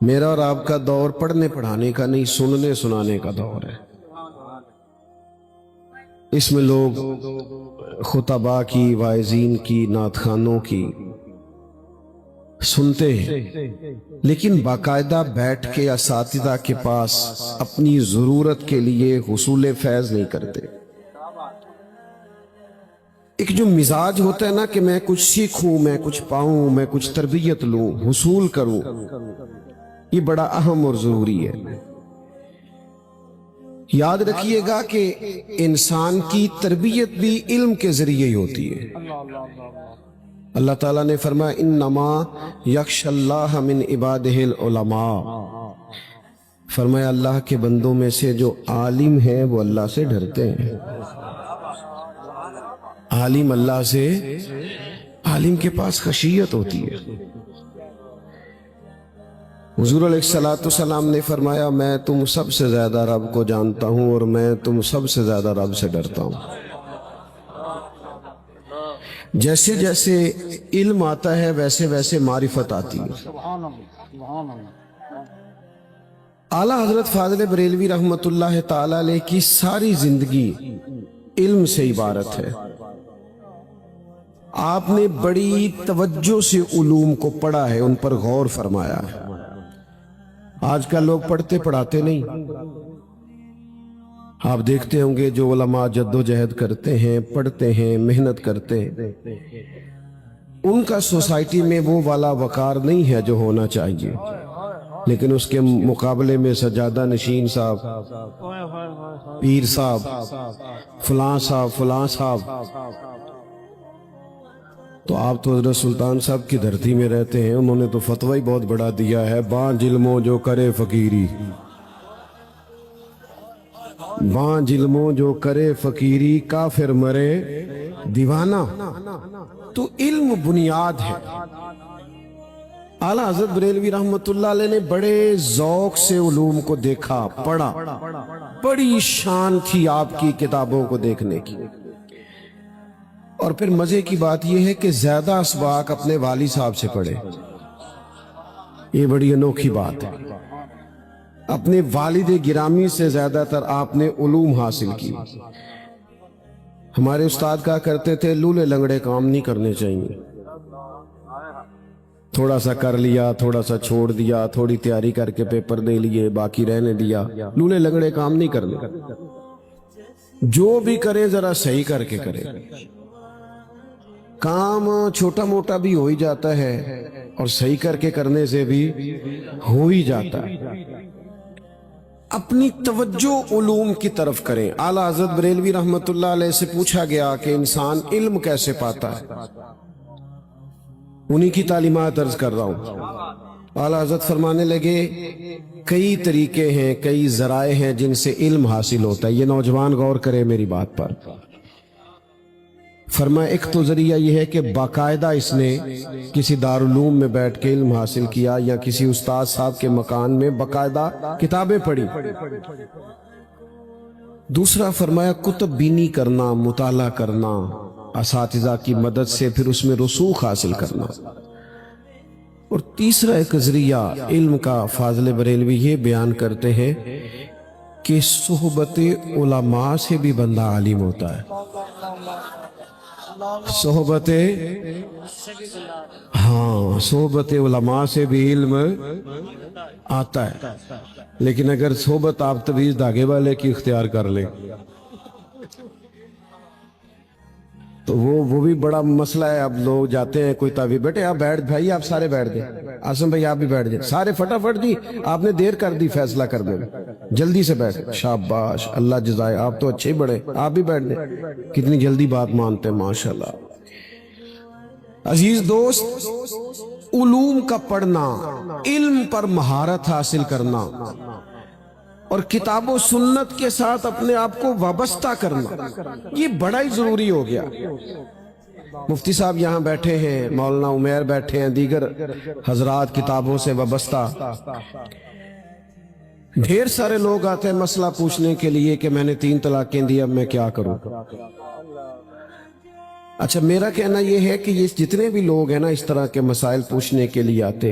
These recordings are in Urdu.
میرا اور آپ کا دور پڑھنے پڑھانے کا نہیں، سننے سنانے کا دور ہے۔ اس میں لوگ خطباء کی، واعظین کی، نعت خوانوں کی سنتے ہیں، لیکن باقاعدہ بیٹھ کے اساتذہ کے پاس اپنی ضرورت کے لیے حصول فیض نہیں کرتے۔ ایک جو مزاج ہوتا ہے نا کہ میں کچھ سیکھوں، میں کچھ پاؤں، میں کچھ تربیت لوں، حصول کروں، یہ بڑا اہم اور ضروری ہے۔ یاد رکھیے گا کہ انسان کی تربیت بھی علم کے ذریعے ہی ہوتی ہے۔ اللہ تعالیٰ نے فرمایا انما یخشی اللہ من عبادہ العلماء، فرمایا اللہ کے بندوں میں سے جو عالم ہیں وہ اللہ سے ڈرتے ہیں۔ عالم اللہ سے، عالم کے پاس خشیت ہوتی ہے۔ حضور علیہ السلام نے فرمایا میں تم سب سے زیادہ رب کو جانتا ہوں اور میں تم سب سے زیادہ رب سے ڈرتا ہوں۔ جیسے جیسے علم آتا ہے ویسے ویسے معرفت آتی ہے۔ اعلیٰ حضرت فاضل بریلوی رحمۃ اللہ تعالی علیہ کی ساری زندگی علم سے عبارت ہے۔ آپ نے بڑی توجہ سے علوم کو پڑھا ہے، ان پر غور فرمایا ہے۔ آج کل لوگ پڑھتے پڑھاتے نہیں۔ آپ دیکھتے ہوں گے جو علماء جد و جہد کرتے ہیں، پڑھتے ہیں، محنت کرتے ہیں، ان کا سوسائٹی میں وہ والا وقار نہیں ہے جو ہونا چاہیے، لیکن اس کے مقابلے میں سجادہ نشین صاحب، پیر صاحب، فلاں صاحب، فلاں صاحب۔ تو آپ تو حضرت سلطان صاحب کی دھرتی میں رہتے ہیں، انہوں نے تو فتویٰ ہی بہت بڑا دیا ہے، بانج علموں جو کرے فقیری، بانج علموں جو کرے فقیری، کافر مرے دیوانہ۔ تو علم بنیاد ہے۔ اعلیٰ حضرت بریلوی رحمۃ اللہ علیہ نے بڑے ذوق سے علوم کو دیکھا، پڑھا، بڑی شان تھی آپ کی کتابوں کو دیکھنے کی۔ اور پھر مزے کی بات یہ ہے کہ زیادہ اسباق اپنے والد صاحب سے پڑھے، یہ بڑی انوکھی بات ہے۔ اپنے والد گرامی سے زیادہ تر آپ نے علوم حاصل کی۔ ہمارے استاد کہا کرتے تھے لولے لنگڑے کام نہیں کرنے چاہیے، تھوڑا سا کر لیا، تھوڑا سا چھوڑ دیا، تھوڑی تیاری کر کے پیپر دے لیے، باقی رہنے دیا، لولے لنگڑے کام نہیں کرنے۔ جو بھی کرے ذرا صحیح کر کے کرے۔ کام چھوٹا موٹا بھی ہو ہی جاتا ہے اور صحیح کر کے کرنے سے بھی ہو ہی جاتا ہے۔ اپنی توجہ علوم کی طرف کریں۔ اعلیٰ حضرت بریلوی رحمۃ اللہ علیہ سے پوچھا گیا کہ انسان علم کیسے پاتا ہے، انہی کی تعلیمات عرض کر رہا ہوں۔ اعلیٰ حضرت فرمانے لگے کئی طریقے ہیں، کئی ذرائع ہیں جن سے علم حاصل ہوتا ہے۔ یہ نوجوان غور کرے میری بات پر۔ فرمایا ایک تو ذریعہ یہ ہے کہ باقاعدہ اس نے کسی دارالعلوم میں بیٹھ کے علم حاصل کیا یا کسی استاد صاحب کے مکان میں باقاعدہ کتابیں پڑھی۔ دوسرا فرمایا کتب بینی کرنا، مطالعہ کرنا، اساتذہ کی مدد سے پھر اس میں رسوخ حاصل کرنا۔ اور تیسرا ایک ذریعہ علم کا فاضل بریلوی یہ بیان کرتے ہیں کہ صحبت علماء سے بھی بندہ عالم ہوتا ہے۔ صحبت علماء سے بھی علم آتا ہے، لیکن اگر صحبت آپ تویز دھاگے والے کی اختیار کر لیں تو وہ بھی بڑا مسئلہ ہے۔ اب لوگ جاتے ہیں کوئی تعویذ، بیٹے آپ بیٹھ، بھائی آپ سارے بیٹھ گئے، آسم بھائی آپ بھی بیٹھ جائیں، سارے فٹافٹ جی آپ نے دیر کر دی فیصلہ کرنے میں، جلدی سے بیٹھ۔ شاباش، اللہ جزائے، آپ تو اچھے بڑے، آپ بھی بیٹھ جائیں، کتنی جلدی بات مانتے ہیں ماشاءاللہ۔ عزیز دوست، علوم کا پڑھنا، علم پر مہارت حاصل کرنا اور کتاب و سنت کے ساتھ اپنے آپ کو وابستہ کرنا، یہ بڑا ہی ضروری ہو گیا۔ مفتی صاحب یہاں بیٹھے ہیں، مولانا عمیر بیٹھے ہیں، دیگر حضرات کتابوں سے وابستہ، ڈھیر سارے لوگ آتے ہیں مسئلہ پوچھنے کے لیے کہ میں نے 3 طلاقیں دی، اب میں کیا کروں۔ اچھا میرا کہنا یہ ہے کہ یہ جتنے بھی لوگ ہیں نا اس طرح کے مسائل پوچھنے کے لیے آتے،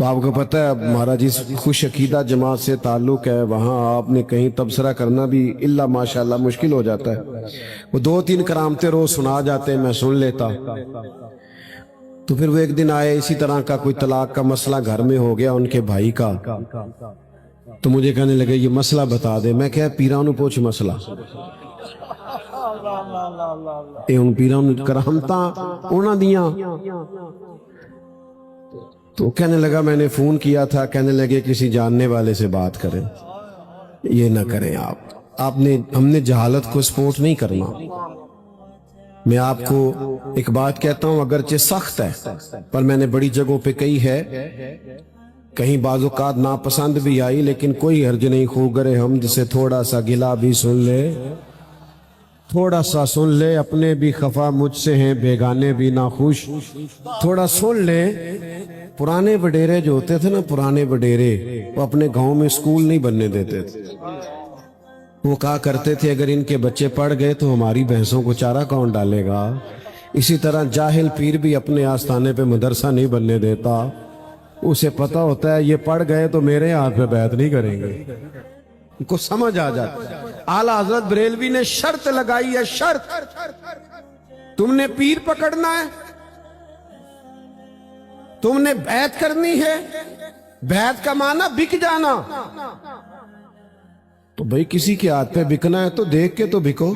تو آپ کو پتہ ہے اب ہمارا جس خوش عقیدہ جماعت سے تعلق ہے وہاں آپ نے کہیں تبصرہ کرنا بھی اللہ ماشاءاللہ مشکل ہو جاتا ہے. وہ 2-3 کرامتیں روز سنا جاتے ہیں، میں سن لیتا. تو پھر وہ ایک دن آئے، اسی طرح کا کوئی طلاق کا مسئلہ گھر میں ہو گیا ان کے بھائی کا. تو مجھے کہنے لگے یہ مسئلہ بتا دے. میں کہا پیراں نوں پوچھ مسئلہ، اے ان پیراں نوں کرامتاں انہاں دیاں. تو کہنے لگا میں نے فون کیا تھا، کہنے لگے کسی جاننے والے سے بات کریں. یہ نہ کریں آپ نے، ہم نے جہالت کو سپورٹ نہیں کرنا. میں آپ کو ایک بات کہتا ہوں، اگرچہ سخت ہے پر میں نے بڑی جگہوں پہ کہی ہے، کہیں بعض اوقات ناپسند بھی آئی، لیکن کوئی حرج نہیں. خوگر حمد سے تھوڑا سا گلہ بھی سن لے، تھوڑا سا سن لے. اپنے بھی خفا مجھ سے ہیں، بیگانے بھی ناخوش. تھوڑا سن لے. پرانے وڈیرے جو ہوتے تھے نا، پرانے وڈیرے، وہ اپنے گاؤں میں اسکول نہیں بننے دیتے تھے. وہ کہا کرتے تھے اگر ان کے بچے پڑھ گئے تو ہماری بھینسوں کو چارہ کون ڈالے گا. اسی طرح جاہل پیر بھی اپنے آستانے پہ مدرسہ نہیں بننے دیتا. اسے پتہ ہوتا ہے یہ پڑھ گئے تو میرے ہاتھ پہ بیعت نہیں کریں گے. ان کو سمجھ آ جاتا. اعلیٰ حضرت بریلوی نے شرط لگائی ہے، شرط، تم نے پیر پکڑنا ہے، تم نے بیعت کرنی ہے. بیعت کا معنی بک جانا. تو بھئی کسی کے ہاتھ پہ بکنا ہے تو دیکھ کے تو بکو،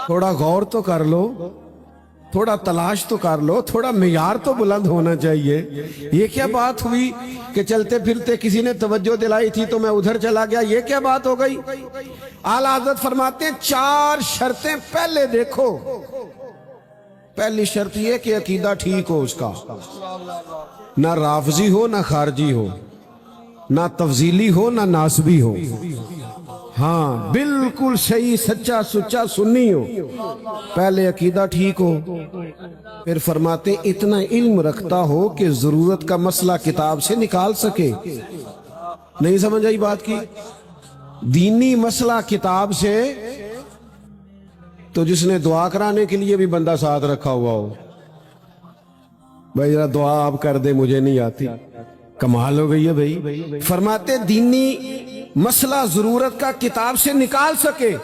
تھوڑا غور تو کر لو، تھوڑا تلاش تو کر لو، تھوڑا معیار تو بلند ہونا چاہیے. یہ کیا بات ہوئی کہ چلتے پھرتے کسی نے توجہ دلائی تھی تو میں ادھر چلا گیا، یہ کیا بات ہو گئی. اعلیٰ حضرت فرماتے ہیں 4 شرطیں پہلے دیکھو. پہلی شرط یہ کہ عقیدہ ٹھیک ہو اس کا، نہ رافضی ہو نہ خارجی ہو، نہ تفضیلی ہو نہ ناسبی ہو. ہاں بالکل صحیح سچا سچا سنی ہو. پہلے عقیدہ ٹھیک ہو. پھر فرماتے اتنا علم رکھتا ہو کہ ضرورت کا مسئلہ کتاب سے نکال سکے. نہیں سمجھ آئی بات کی؟ دینی مسئلہ کتاب سے. تو جس نے دعا کرانے کے لیے بھی بندہ ساتھ رکھا ہوا ہو، بھائی ذرا دعا آپ کر دے مجھے نہیں آتی، کمال ہو گئی ہے بھائی. فرماتے دینی مسئلہ ضرورت کا کتاب سے نکال سکے.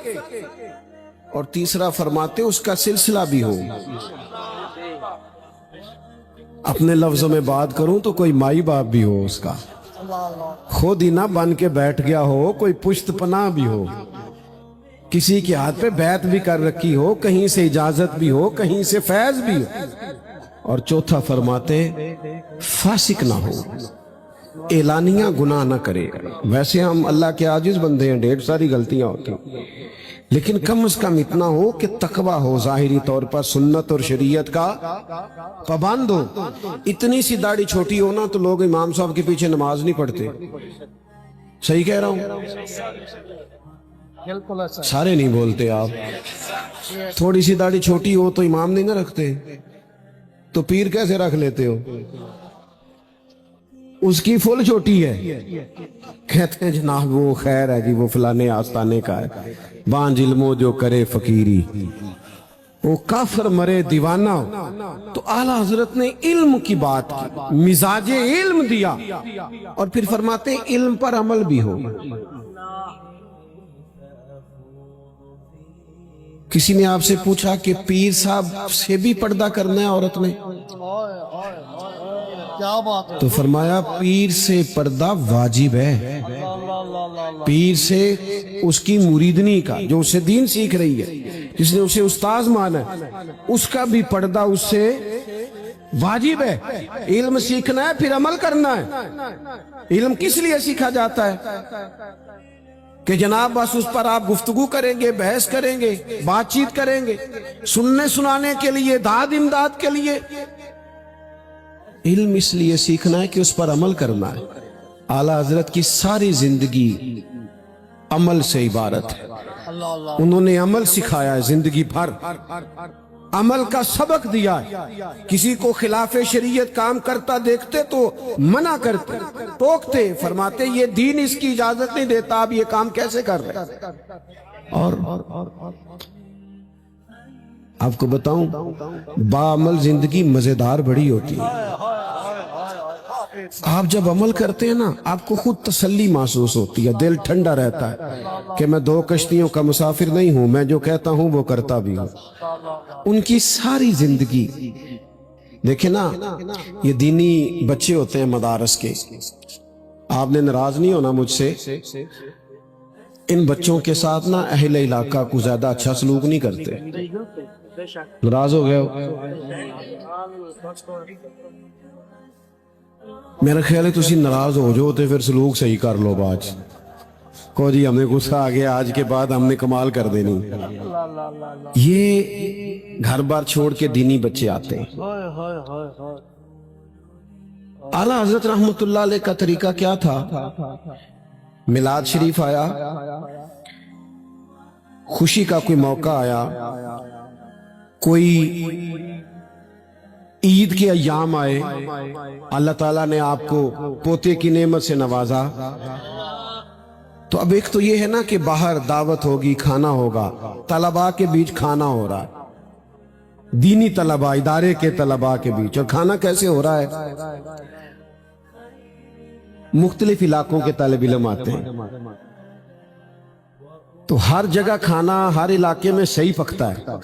اور تیسرا فرماتے اس کا سلسلہ بھی ہو. اپنے لفظوں میں بات کروں تو کوئی مائی باپ بھی ہو اس کا، خود ہی نہ بن کے بیٹھ گیا ہو، کوئی پشت پناہ بھی ہو، کسی کے ہاتھ پہ بیعت بھی کر رکھی ہو، کہیں سے اجازت بھی ہو، کہیں سے فیض بھی ہو. اور چوتھا فرماتے فاسق نہ ہو، اعلانیہ گناہ نہ کرے. ویسے ہم اللہ کے عاجز بندے ہیں، ڈھیر ساری غلطیاں ہوتی ہیں، لیکن کم از کم اتنا ہو کہ تقویٰ ہو، ظاہری طور پر سنت اور شریعت کا پابند ہو. اتنی سی داڑھی چھوٹی ہو نا تو لوگ امام صاحب کے پیچھے نماز نہیں پڑھتے. صحیح کہہ رہا ہوں؟ سارے نہیں بولتے آپ. تھوڑی سی داڑھی چھوٹی ہو تو امام نہیں نہ رکھتے، تو پیر کیسے رکھ لیتے ہو؟ اس کی فل چھوٹی ہے، کہتے ہیں جناب وہ خیر ہے جی، وہ فلانے آستانے کا ہے، بانج علمو جو کرے فقیری، وہ کافر مرے دیوانہ. تو اعلیٰ حضرت نے علم کی بات کی، مزاج علم دیا، اور پھر فرماتے ہیں علم پر عمل بھی ہو. کسی نے آپ سے پوچھا کہ پیر صاحب سے بھی پردہ کرنا ہے عورت نے؟ تو فرمایا پیر سے پردہ واجب ہے. پیر سے اس کی مریدنی کا، جو اسے دین سیکھ رہی ہے، جس نے اسے استاذ مانا ہے، اس کا بھی پردہ اس سے واجب ہے. علم سیکھنا ہے پھر عمل کرنا ہے. علم کس لیے سیکھا جاتا ہے؟ کہ جناب بس اس پر آپ گفتگو کریں گے، بحث کریں گے، بات چیت کریں گے، سننے سنانے کے لیے، داد امداد کے لیے. علم اس لیے سیکھنا ہے کہ اس پر عمل کرنا ہے. اعلیٰ حضرت کی ساری زندگی عمل سے عبارت ہے. انہوں نے عمل سکھایا ہے، زندگی بھر عمل کا سبق دیا ہے. کسی کو خلاف شریعت کام کرتا دیکھتے تو منع کرتے، ٹوکتے، فرماتے یہ دین اس کی اجازت نہیں دیتا، آپ یہ کام کیسے کر رہے ہیں. اور آپ کو بتاؤں، باعمل زندگی مزیدار بڑی ہوتی ہے. آپ جب عمل کرتے ہیں نا آپ کو خود تسلی محسوس ہوتی ہے، دل ٹھنڈا رہتا ہے کہ میں دو کشتیوں کا مسافر نہیں ہوں، میں جو کہتا ہوں وہ کرتا بھی ہوں۔ ان کی ساری زندگی دیکھیں نا، یہ دینی بچے ہوتے ہیں مدارس کے، آپ نے ناراض نہیں ہونا مجھ سے، ان بچوں کے ساتھ نا اہل علاقہ کو زیادہ اچھا سلوک نہیں کرتے۔ ناراض ہو گئے ہو؟ میرا خیال ہے تسی ناراض ہو جو تے پھر سلوک صحیح کر لو باج کو جی ہمیں غصہ آ گیا، آج کے بعد ہم نے کمال کر دینی۔ یہ گھر بار چھوڑ کے دینی بچے آتے ہیں۔ اعلیٰ حضرت رحمت اللہ علیہ کا طریقہ کیا تھا؟ میلاد شریف آیا، خوشی کا کوئی موقع آیا، کوئی عید کے ایام آئے، اللہ تعالیٰ نے آپ کو پوتے کی نعمت سے نوازا، تو اب ایک تو یہ ہے نا کہ باہر دعوت ہوگی، کھانا ہوگا، طلباء کے بیچ کھانا ہو رہا ہے، دینی طلباء، ادارے کے طلباء کے بیچ، اور کھانا کیسے ہو رہا ہے؟ مختلف علاقوں کے طالب علم آتے ہیں، تو ہر جگہ کھانا ہر علاقے میں صحیح پکتا ہے،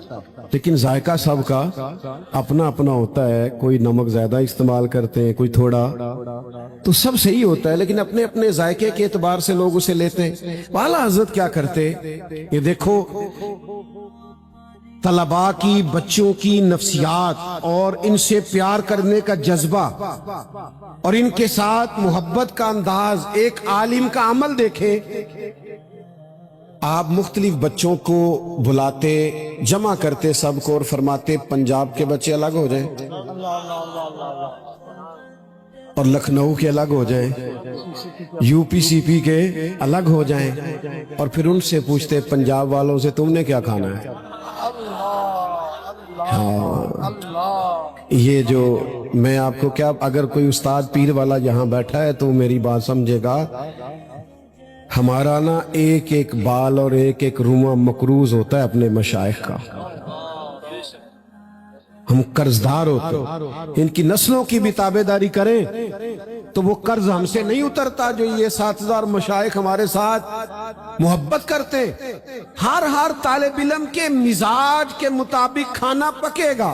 لیکن ذائقہ سب کا اپنا اپنا ہوتا ہے، کوئی نمک زیادہ استعمال کرتے ہیں، کوئی تھوڑا، تو سب صحیح ہوتا ہے لیکن اپنے اپنے ذائقے کے اعتبار سے لوگ اسے لیتے ہیں۔ اعلیٰ حضرت کیا کرتے، یہ دیکھو طلباء کی، بچوں کی نفسیات اور ان سے پیار کرنے کا جذبہ اور ان کے ساتھ محبت کا انداز، ایک عالم کا عمل دیکھے۔ آپ مختلف بچوں کو بلاتے، جمع کرتے سب کو اور فرماتے پنجاب کے بچے الگ ہو جائیں اور لکھنؤ کے الگ ہو جائیں، یو پی سی پی کے الگ ہو جائیں، اور پھر ان سے پوچھتے پنجاب والوں سے تم نے کیا کھانا ہے؟ ہاں، یہ جو میں آپ کو کیا، اگر کوئی استاد پیر والا یہاں بیٹھا ہے تو میری بات سمجھے گا، ہمارا نا ایک ایک بال اور ایک ایک رومہ مقروض ہوتا ہے اپنے مشائخ کا، ہم قرضدار ہوتے ہیں، ان کی نسلوں کی بھی تابعداری کریں تو وہ قرض ہم سے نہیں اترتا جو یہ 7000 مشائخ ہمارے ساتھ محبت کرتے۔ ہر طالب علم کے مزاج کے مطابق کھانا پکے گا،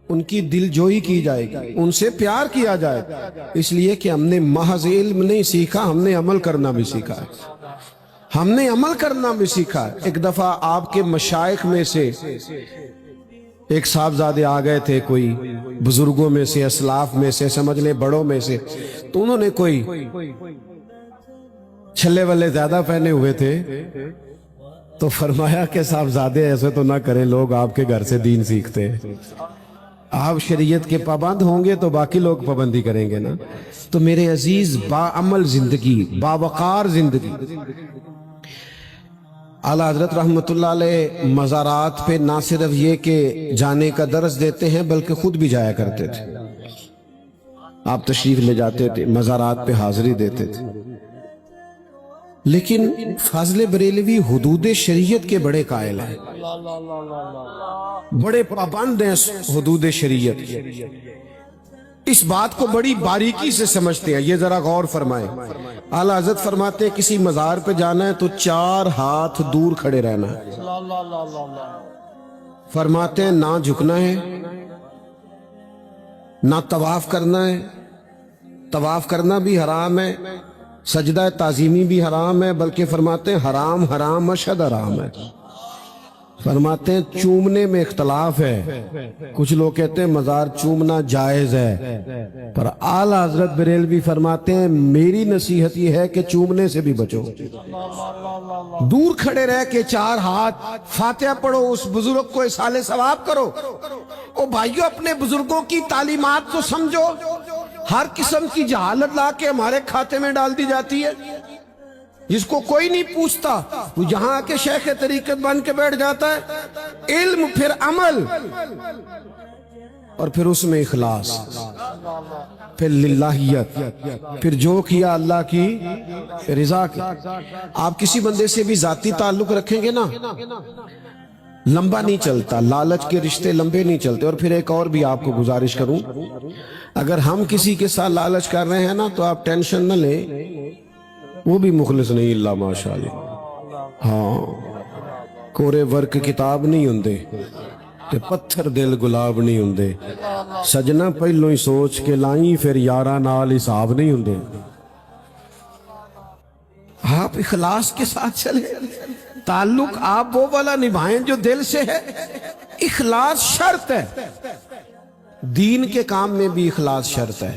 ان کی دل جوئی کی جائے گی، ان سے پیار کیا جائے گا، اس لیے کہ ہم نے محض علم نہیں سیکھا، ہم نے عمل کرنا بھی سیکھا ہے، ہم نے عمل کرنا بھی سیکھا ہے۔ ایک دفعہ آپ کے مشائخ میں سے ایک صاحبزادے آ گئے تھے، کوئی بزرگوں میں سے، اسلاف میں سے، سمجھ لیں بڑوں میں سے، تو انہوں نے کوئی چھلے والے زیادہ پہنے ہوئے تھے، تو فرمایا کہ صاحبزادے ایسے تو نہ کریں، لوگ آپ کے گھر سے دین سیکھتے ہیں، آپ شریعت کے پابند ہوں گے تو باقی لوگ پابندی کریں گے نا۔ تو میرے عزیز، باعمل زندگی، باوقار زندگی۔ اعلیٰ حضرت رحمت اللہ علیہ مزارات پہ نہ صرف یہ کہ جانے کا درس دیتے ہیں بلکہ خود بھی جایا کرتے تھے، آپ تشریف لے جاتے تھے، مزارات پہ حاضری دیتے تھے۔ لیکن فاضل بریلوی حدود شریعت کے بڑے قائل ہیں، بڑے پابند ہیں حدود شریعت کے، اس بات کو بڑی باریکی سے سمجھتے ہیں۔ یہ ذرا غور فرمائیں، اعلیٰ حضرت فرماتے ہیں کسی مزار پہ جانا ہے تو 4 ہاتھ دور کھڑے رہنا ہے، فرماتے ہیں نہ جھکنا ہے، نہ طواف کرنا ہے، طواف کرنا بھی حرام ہے، سجدہ تعظیمی بھی حرام ہے، بلکہ فرماتے ہیں حرام حرام اشد حرام ہے۔ فرماتے ہیں چومنے میں اختلاف ہے، کچھ لوگ کہتے ہیں مزار چومنا جائز ہے، پر اعلیٰ حضرت بریلوی فرماتے ہیں میری نصیحت یہ ہے کہ چومنے سے بھی بچو، دور کھڑے رہ کے 4 ہاتھ فاتحہ پڑھو، اس بزرگ کو اصالہ ثواب کرو۔ او بھائیو، اپنے بزرگوں کی تعلیمات کو سمجھو، ہر قسم کی جہالت لا کے ہمارے کھاتے میں ڈال دی جاتی ہے، جس کو کوئی نہیں پوچھتا، وہ یہاں آ کے شیخ طریقت بن کے بیٹھ جاتا ہے۔ علم، پھر عمل، اور پھر اس میں اخلاص، پھر للہیت، پھر جو کیا اللہ کی رضا کی۔ آپ کسی بندے سے بھی ذاتی تعلق رکھیں گے نا لمبا نہیں چلتا، لالچ کے رشتے لمبے نہیں چلتے۔ اور پھر ایک اور بھی آپ کو گزارش کروں، اگر ہم کسی کے ساتھ لالچ کر رہے ہیں نا تو آپ ٹینشن نہ لیں، وہ بھی مخلص نہیں اللہ ماشاءاللہ۔ ہاں، کورے ورک کتاب نہیں ہوندے تے پتھر دل گلاب نہیں ہوندے، سجنا پہلو ہی سوچ کے لائیں پھر یاراں نال حساب نہیں ہوندے۔ آپ اخلاص کے ساتھ چلیں، تعلق آپ وہ والا نبھائیں جو دل سے ہے۔ اخلاص شرط ہے، دین کے کام میں بھی اخلاص شرط ہے۔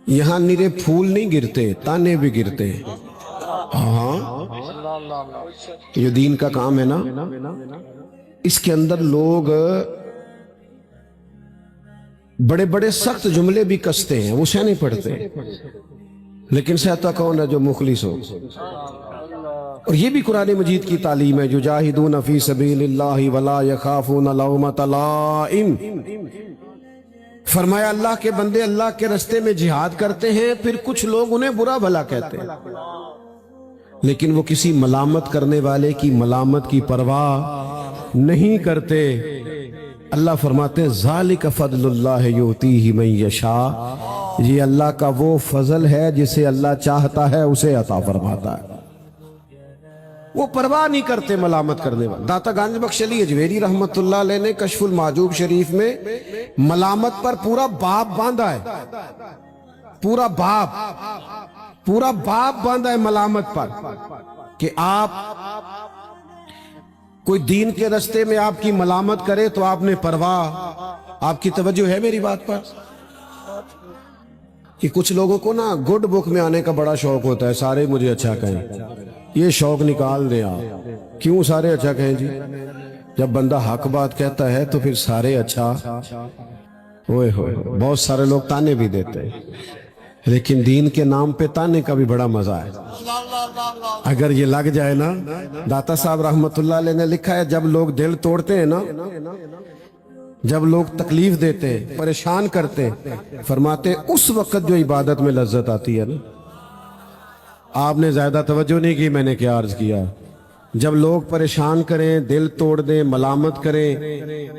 یہاں نرے پھول نہیں گرتے، تانے بھی گرتے ہیں۔ ہاں، یہ دین کا کام ہے نا، اس کے اندر لوگ بڑے بڑے سخت جملے بھی کستے ہیں، وہ سہ نہیں پڑتے، لیکن سہتا کون ہے؟ جو مخلص ہو۔ اور یہ بھی قرآن مجید کی تعلیم ہے، یجاہدون فی سبیل اللہ ولا یخافون لومۃ لائم۔ فرمایا اللہ کے بندے اللہ کے رستے میں جہاد کرتے ہیں، پھر کچھ لوگ انہیں برا بھلا کہتے ہیں، لیکن وہ کسی ملامت کرنے والے کی ملامت کی پرواہ نہیں کرتے۔ اللہ فرماتے ہیں ذالک فضل اللہ یؤتیہ من یشاء، یہ اللہ کا وہ فضل ہے جسے اللہ چاہتا ہے اسے عطا فرماتا ہے۔ وہ پرواہ نہیں کرتے ملامت کرنے والے۔ داتا گنج بخش علی اجویری رحمت اللہ علیہ نے کشف المعجوب شریف میں ملامت پر پورا باب باندھا ہے، پورا باب باندھا ہے ملامت پر، کہ آپ کوئی دین کے رستے میں آپ کی ملامت کرے تو آپ نے پرواہ۔ آپ کی توجہ ہے میری بات پر؟ کہ کچھ لوگوں کو نا گڈ بک میں آنے کا بڑا شوق ہوتا ہے، سارے مجھے اچھا کہیں۔ یہ شوق نکال دیں آپ، کیوں سارے اچھا کہیں جی؟ جب بندہ حق بات کہتا ہے تو پھر سارے اچھا۔ ہوئے ہوئے بہت سارے لوگ تانے بھی دیتے ہیں، لیکن دین کے نام پہ تانے کا بھی بڑا مزہ ہے۔ اگر یہ لگ جائے نا، داتا صاحب رحمت اللہ علیہ نے لکھا ہے، جب لوگ دل توڑتے ہیں نا، جب لوگ تکلیف دیتے ہیں، پریشان کرتے ہیں، فرماتے اس وقت جو عبادت میں لذت آتی ہے نا۔ آپ نے زیادہ توجہ نہیں کی، میں نے کیا عرض کیا؟ جب لوگ پریشان کریں، دل توڑ دیں، ملامت کریں،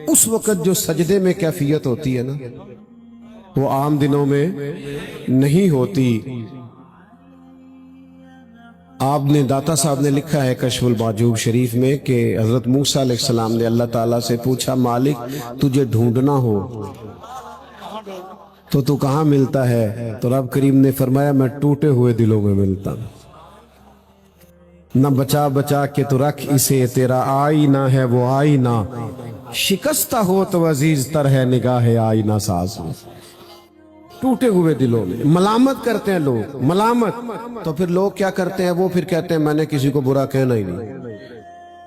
اس وقت جو سجدے میں کیفیت ہوتی ہے نا، وہ عام دنوں میں نہیں ہوتی۔ آپ نے داتا صاحب نے لکھا ہے کشف المعجوب شریف میں کہ حضرت موسیٰ علیہ السلام نے اللہ تعالیٰ سے پوچھا، مالک تجھے ڈھونڈنا ہو تو تو کہاں ملتا ہے؟ تو رب کریم نے فرمایا میں ٹوٹے ہوئے دلوں میں ملتا ہوں۔ نہ بچا بچا کے تو رکھ اسے، تیرا آئینہ ہے وہ آئینہ، شکستہ ہو تو عزیز تر ہے نگاہ آئینہ ساز۔ ٹوٹے ہوئے دلوں میں ملامت کرتے ہیں لوگ، ملامت۔ تو پھر لوگ کیا کرتے ہیں؟ وہ پھر کہتے ہیں میں نے کسی کو برا کہنا ہی نہیں،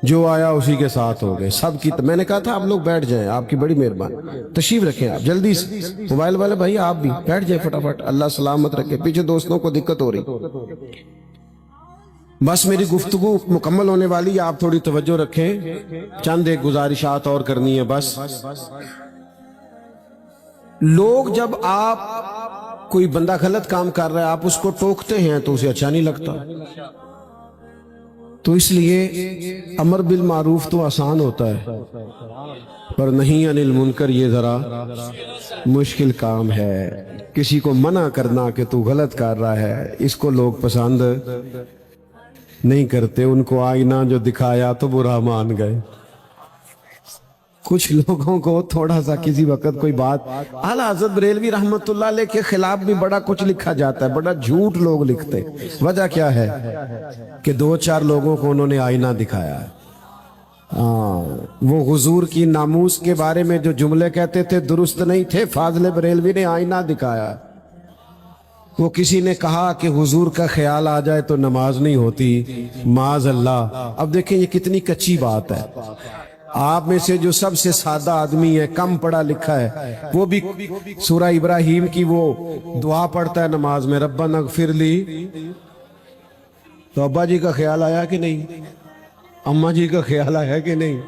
جو آیا اسی کے ساتھ ہو گئے سب کی۔ میں نے کہا تھا آپ لوگ بیٹھ جائیں، آپ کی بڑی مہربانی، تشریف رکھیں آپ جلدی سے، موبائل والے بھائی آپ بھی بیٹھ جائیں فٹافٹ، اللہ سلامت رکھے۔ پیچھے دوستوں کو دقت ہو رہی، بس میری گفتگو مکمل ہونے والی، آپ تھوڑی توجہ رکھیں، چند ایک گزارشات اور کرنی ہے بس۔ لوگ جب آپ کوئی بندہ غلط کام کر رہا ہے، آپ اس کو ٹوکتے ہیں تو اسے اچھا نہیں لگتا، تو اس لیے امر بالمعروف تو آسان ہوتا ہے، پر نہیں عن المنکر یہ ذرا مشکل کام ہے۔ کسی کو منع کرنا کہ تو غلط کر رہا ہے، اس کو لوگ پسند نہیں کرتے، ان کو آئینہ جو دکھایا تو برا مان گئے۔ کچھ لوگوں کو تھوڑا سا کسی وقت کوئی بات، اعلیٰ حضرت بریلوی رحمت اللہ علیہ کے خلاف بھی بڑا کچھ لکھا جاتا ہے، بڑا جھوٹ لوگ لکھتے، وجہ کیا ہے کہ دو چار لوگوں کو انہوں نے آئینہ دکھایا ہے۔ وہ حضور کی ناموس کے بارے میں جو جملے کہتے تھے درست نہیں تھے، فاضل بریلوی نے آئینہ دکھایا۔ وہ کسی نے کہا کہ حضور کا خیال آ جائے تو نماز نہیں ہوتی، معاذ اللہ۔ اب دیکھیں یہ کتنی کچی بات ہے۔ آپ میں سے جو سب سے سادہ آدمی ہے، کم پڑھا لکھا ہے، وہ بھی سورہ ابراہیم کی وہ دعا پڑھتا ہے نماز میں، ربنا اغفر لی۔ تو ابا جی کا خیال آیا کہ نہیں؟ اماں جی کا خیال آیا کہ نہیں؟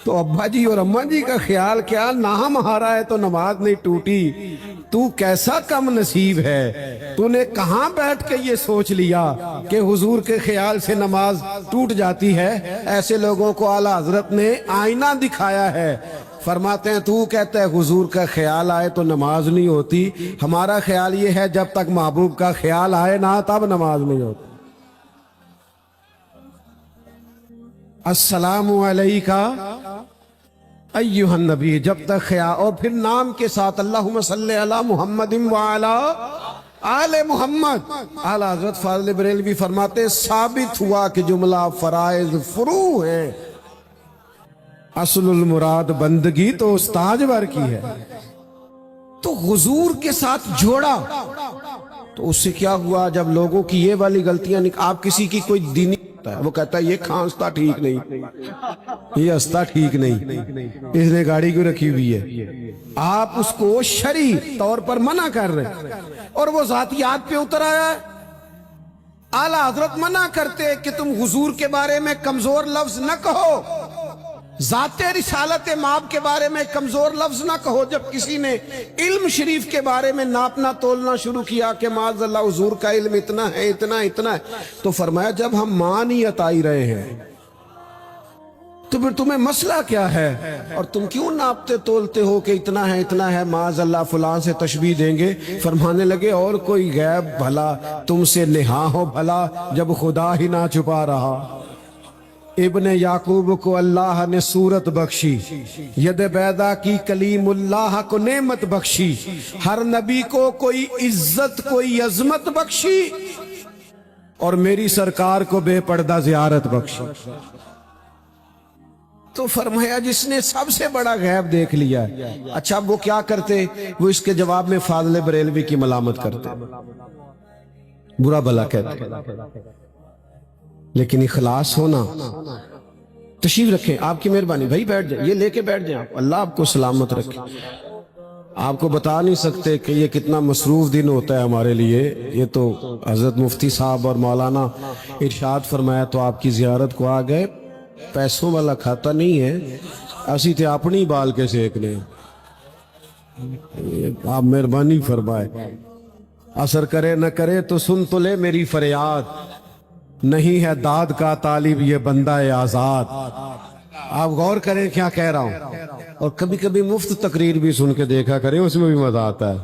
تو ابا جی اور اماں جی کا خیال کیا، نام ہارا ہے تو نماز نہیں ٹوٹی، تو کیسا کم نصیب ہے، تو نے کہاں بیٹھ کے یہ سوچ لیا کہ حضور کے خیال سے نماز ٹوٹ جاتی ہے۔ ایسے لوگوں کو اعلیٰ حضرت نے آئینہ دکھایا ہے، فرماتے ہیں تو کہتا ہے حضور کا خیال آئے تو نماز نہیں ہوتی، ہمارا خیال یہ ہے جب تک محبوب کا خیال آئے نہ تب نماز نہیں ہوتی۔ السلام علیکہ ایھا النبی، جب تک خیال، اور پھر نام کے ساتھ اللہم صلی علی محمد وعلی آل محمد۔ اعلیٰ حضرت فاضل بریلوی فرماتے ہیں ثابت ہوا کہ جملہ فرائض فروع ہے، اصل المراد بندگی تو استاذ ور کی ہے۔ تو حضور کے ساتھ جوڑا تو اس سے کیا ہوا، جب لوگوں کی یہ والی غلطیاں آپ کسی کی کوئی دینی وہ کہتا ہے یہ کھانستا ٹھیک نہیں، یہ ہنستا ٹھیک نہیں، اس نے گاڑی کیوں رکھی ہوئی ہے، آپ اس کو شرعی طور پر منع کر رہے اور وہ ذاتیات پہ اتر آیا ہے۔ اعلیٰ حضرت منع کرتے کہ تم حضور کے بارے میں کمزور لفظ نہ کہو، ذات رسالت مآب کے بارے میں کمزور لفظ نہ کہو۔ جب کسی نے علم شریف کے بارے میں ناپنا تولنا شروع کیا کہ معاذ اللہ حضور کا علم اتنا ہے اتنا اتنا ہے، تو فرمایا جب ہم مان ہی عطائی رہے ہیں تو پھر تمہیں مسئلہ کیا ہے، اور تم کیوں ناپتے تولتے ہو کہ اتنا ہے، معاذ اللہ فلاں سے تشبیہ دیں گے۔ فرمانے لگے اور کوئی غیب بھلا تم سے نہاں ہو بھلا جب خدا ہی نہ چھپا رہا۔ ابن یعقوب کو اللہ نے صورت بخشی، ید بیدا کی کلیم اللہ کو نعمت بخشی، ہر نبی کو کوئی عزت کوئی عظمت بخشی، اور میری سرکار کو بے پردہ زیارت بخشی۔ تو فرمایا جس نے سب سے بڑا غیب دیکھ لیا ہے، اچھا وہ کیا کرتے، وہ اس کے جواب میں فاضل بریلوی کی ملامت کرتے، برا بھلا کہتے، لیکن اخلاص ہونا۔ تشریف رکھیں، آپ کی مہربانی، بھائی بیٹھ جائیں، یہ لے کے بیٹھ جائیں آپ، اللہ آپ کو سلامت رکھے۔ آپ کو بتا نہیں سکتے کہ یہ کتنا مصروف دن ہوتا ہے ہمارے لیے، یہ تو حضرت مفتی صاحب اور مولانا ارشاد فرمایا تو آپ کی زیارت کو آ گئے، پیسوں والا کھاتا نہیں ہے، اسی تھے اپنی بال کے سیکنے، آپ مہربانی فرمائے، اثر کرے نہ کرے تو سن تو لے میری فریاد، نہیں ہے داد کا طالب یہ بندہ آزاد۔ آپ غور کریں کیا کہہ رہا ہوں، اور کبھی کبھی مفت تقریر بھی سن کے دیکھا کریں، اس میں بھی مزہ آتا ہے۔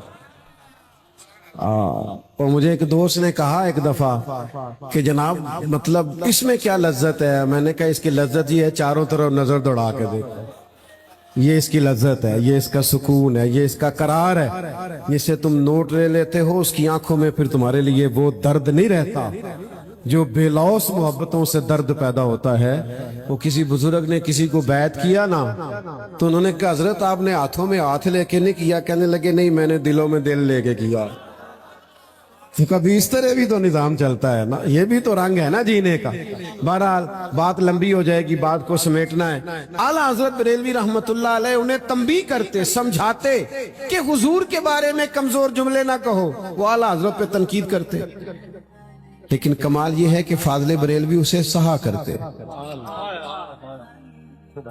اور مجھے ایک دوست نے کہا ایک دفعہ کہ جناب مطلب اس میں کیا لذت ہے، میں نے کہا اس کی لذت یہ ہے چاروں طرف نظر دوڑا کے دیکھو، یہ اس کی لذت ہے، یہ اس کا سکون ہے، یہ اس کا قرار ہے، جس سے تم نوٹ لے لیتے ہو اس کی آنکھوں میں پھر تمہارے لیے وہ درد نہیں رہتا جو بے لوث محبتوں سے درد پیدا ہوتا ہے۔ وہ کسی بزرگ نے کسی کو بیعت کیا نا تو انہوں نے کہا حضرت آپ نے ہاتھوں میں ہاتھ لے کے نہیں کیا، کہنے لگے نہیں میں نے دلوں میں دل لے کے کیا۔ کبھی اس طرح بھی تو نظام چلتا ہے نا، یہ بھی تو رنگ ہے نا جینے کا۔ بہرحال بات لمبی ہو جائے گی، بات کو سمیٹنا ہے۔ اعلیٰ حضرت بریلوی رحمت اللہ علیہ انہیں تنبیہ کرتے، سمجھاتے کہ حضور کے بارے میں کمزور جملے نہ کہو، وہ اعلیٰ حضرت پہ تنقید کرتے، لیکن کمال یہ ہے کہ فاضل بریلوی اسے سہا کرتے۔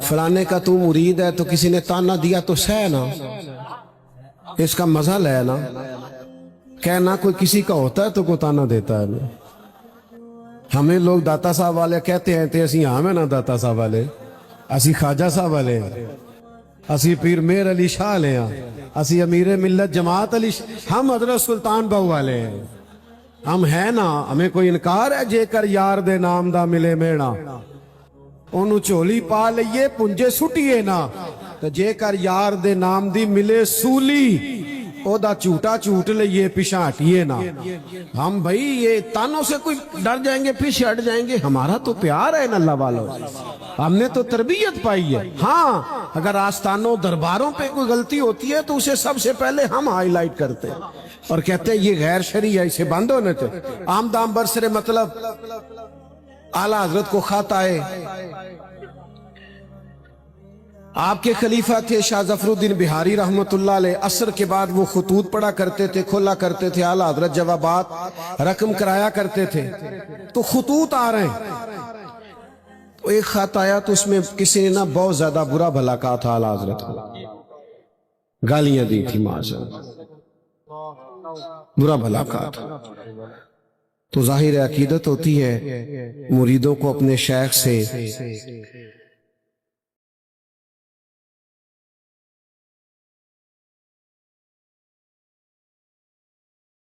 فلانے کا تو مرید ہے تو کسی نے تانا دیا تو سہ نا، اس کا مزہ لے نا، کہنا کوئی کسی کا ہوتا ہے تو کوئی تانا دیتا ہے نا۔ ہمیں لوگ داتا صاحب والے کہتے ہیں تے اسی ہاں میں نا داتا صاحب والے، اسی خواجہ صاحب والے ہیں، اسی پیر میر علی شاہ لے ہیں، اسی امیر ملت جماعت علی شاہ، ہم حضرت سلطان بہو والے ہیں، ہم ہیں نا، ہمیں کوئی انکار ہے جے کر یار دے نام دا ملے میڑا، انہوں چولی پا لئیے پنجے سٹیے نا، تو جے کر یار دے نام دی ملے سولی او دا چوٹا چوٹ لئیے پیشاں ہٹیے نا۔ ہم بھائی یہ تانوں سے کوئی ڈر جائیں گے پیچھے ہٹ جائیں گے، ہمارا تو پیار ہے نا اللہ والوں، ہم نے تو تربیت پائی ہے۔ ہاں اگر آستانوں درباروں پہ کوئی غلطی ہوتی ہے تو اسے سب سے پہلے ہم ہائی لائٹ کرتے ہیں اور کہتے ہیں یہ غیر شرعی ہے، اسے بند ہونے چاہیے۔ عام دام برسر مطلب اعلیٰ حضرت کو خط آئے، آپ کے خلیفہ تھے شاہ ظفر الدین بہاری رحمت اللہ علیہ، عصر کے بعد وہ خطوط پڑھا کرتے تھے، کھولا کرتے تھے، اعلیٰ حضرت جوابات رقم کرایا کرتے تھے، تو خطوط آ رہے ہیں، تو ایک خط آیا تو اس میں کسی نے نا بہت زیادہ برا بھلا کہا تھا اعلیٰ حضرت کو، گالیاں دی تھی معاذ، برا بھلا کہا تھا۔ تو ظاہر عقیدت ہوتی ہے مریدوں کو اپنے شیخ سے